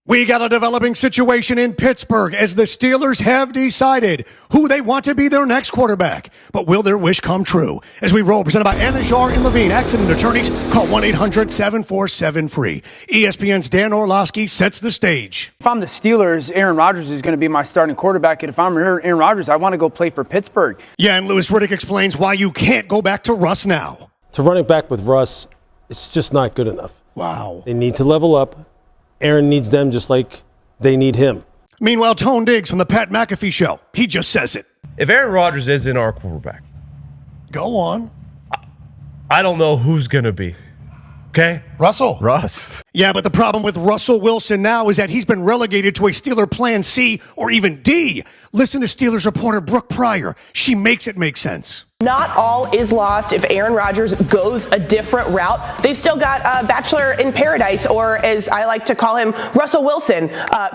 We got a developing situation in Pittsburgh as the Steelers have decided who they want to be their next quarterback. But will their wish come true? As we roll, presented by Anna Jar and Levine, accident attorneys, call 1-800-747-FREE. ESPN's Dan Orlovsky sets the stage. If I'm the Steelers, Aaron Rodgers is going to be my starting quarterback. And if I'm Aaron Rodgers, I want to go play for Pittsburgh. Yeah, and Louis Riddick explains why you can't go back to Russ now. To run it back with Russ, it's just not good enough. Wow. They need to level up. Aaron needs them just like they need him. Meanwhile, Tone Diggs from the Pat McAfee Show, he just says it. If Aaron Rodgers isn't our quarterback, go on. I don't know who's going to be. Okay? Russ. Yeah, but the problem with Russell Wilson now is that he's been relegated to a Steeler Plan C or even D. Listen to Steelers reporter Brooke Pryor. She makes it make sense. Not all is lost if Aaron Rodgers goes a different route. They've still got a Bachelor in Paradise, or as I like to call him, Russell Wilson,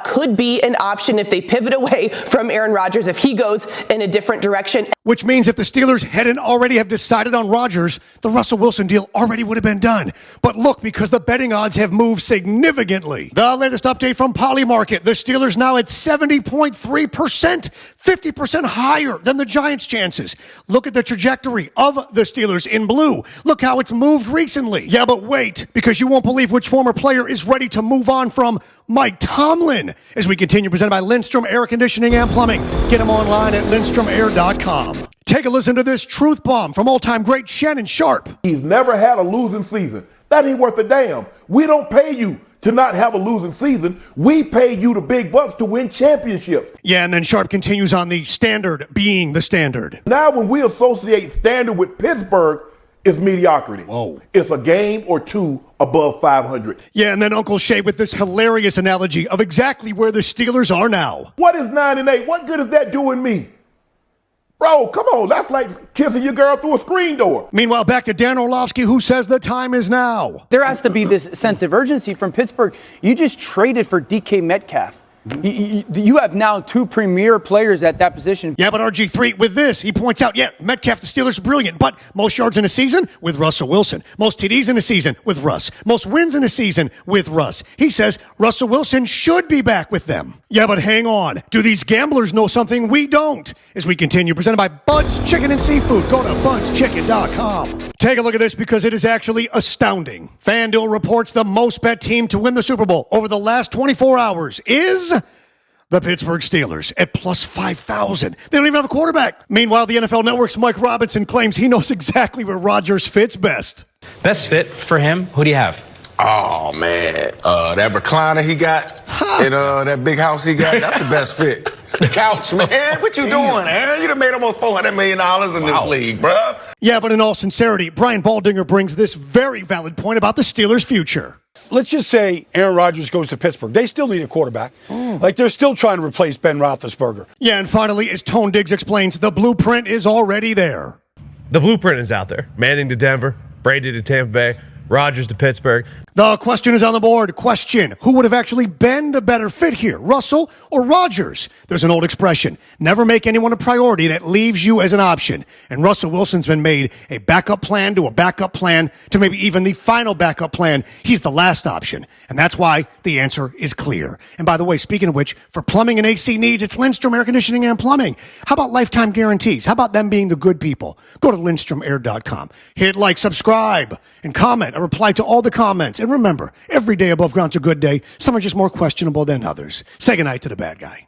could be an option if they pivot away from Aaron Rodgers if he goes in a different direction. Which means if the Steelers hadn't already have decided on Rodgers, the Russell Wilson deal already would have been done. But look, because the betting odds have moved significantly. The latest update from Polymarket, the Steelers now at 70.3%, 50% higher than the Giants' chances. Look at the trajectory of the Steelers in blue. Look how it's moved recently. Yeah, but wait, because you won't believe which former player is ready to move on from Mike Tomlin. As we continue, presented by Lindstrom Air Conditioning and Plumbing. Get them online at lindstromair.com. Take a listen to this truth bomb from all-time great Shannon Sharpe. He's never had a losing season. That ain't worth a damn. We don't pay you to not have a losing season. We pay you the big bucks to win championships. Yeah, and then Sharpe continues on the standard being the standard. Now when we associate standard with Pittsburgh, it's mediocrity. Whoa. It's a game or two above 500. Yeah, and then Uncle Shay with this hilarious analogy of exactly where the Steelers are now. What is 9-8? What good is that doing me? Bro, come on. That's like kissing your girl through a screen door. Meanwhile, back to Dan Orlovsky, who says the time is now. There has to be this sense of urgency from Pittsburgh. You just traded for DK Metcalf. You have now two premier players at that position. Yeah, but RG3, with this, he points out, Metcalf, the Steelers are brilliant, but most yards in a season with Russell Wilson. Most TDs in a season with Russ. Most wins in a season with Russ. He says Russell Wilson should be back with them. Yeah, but hang on. Do these gamblers know something we don't? As we continue, presented by Bud's Chicken and Seafood. Go to budschicken.com. Take a look at this because it is actually astounding. FanDuel reports the most bet team to win the Super Bowl over the last 24 hours is the Pittsburgh Steelers at plus 5,000. They don't even have a quarterback. Meanwhile, the NFL Network's Mike Robinson claims he knows exactly where Rodgers fits best. Best fit for him? Who do you have? Oh, man. That recliner he got and that big house he got, that's the best fit. The couch, man. What you doing, Aaron? You done made almost $400 million in this league, bro. Yeah, but in all sincerity, Brian Baldinger brings this very valid point about the Steelers' future. Let's just say Aaron Rodgers goes to Pittsburgh. They still need a quarterback. Like, they're still trying to replace Ben Roethlisberger. Yeah, and finally, as Tone Diggs explains, the blueprint is already there. The blueprint is out there. Manning to Denver, Brady to Tampa Bay, Rodgers to Pittsburgh. The question is on the board. Question: who would have actually been the better fit here, Russell or Rodgers? There's an old expression: never make anyone a priority that leaves you as an option. And Russell Wilson's been made a backup plan to a backup plan to maybe even the final backup plan. He's the last option. And that's why the answer is clear. And by the way, speaking of which, for plumbing and AC needs, it's Lindstrom Air Conditioning and Plumbing. How about lifetime guarantees? How about them being the good people? Go to lindstromair.com. Hit like, subscribe, and comment. I reply to all the comments. And remember, every day above ground's a good day. Some are just more questionable than others. Say goodnight to the bad guy.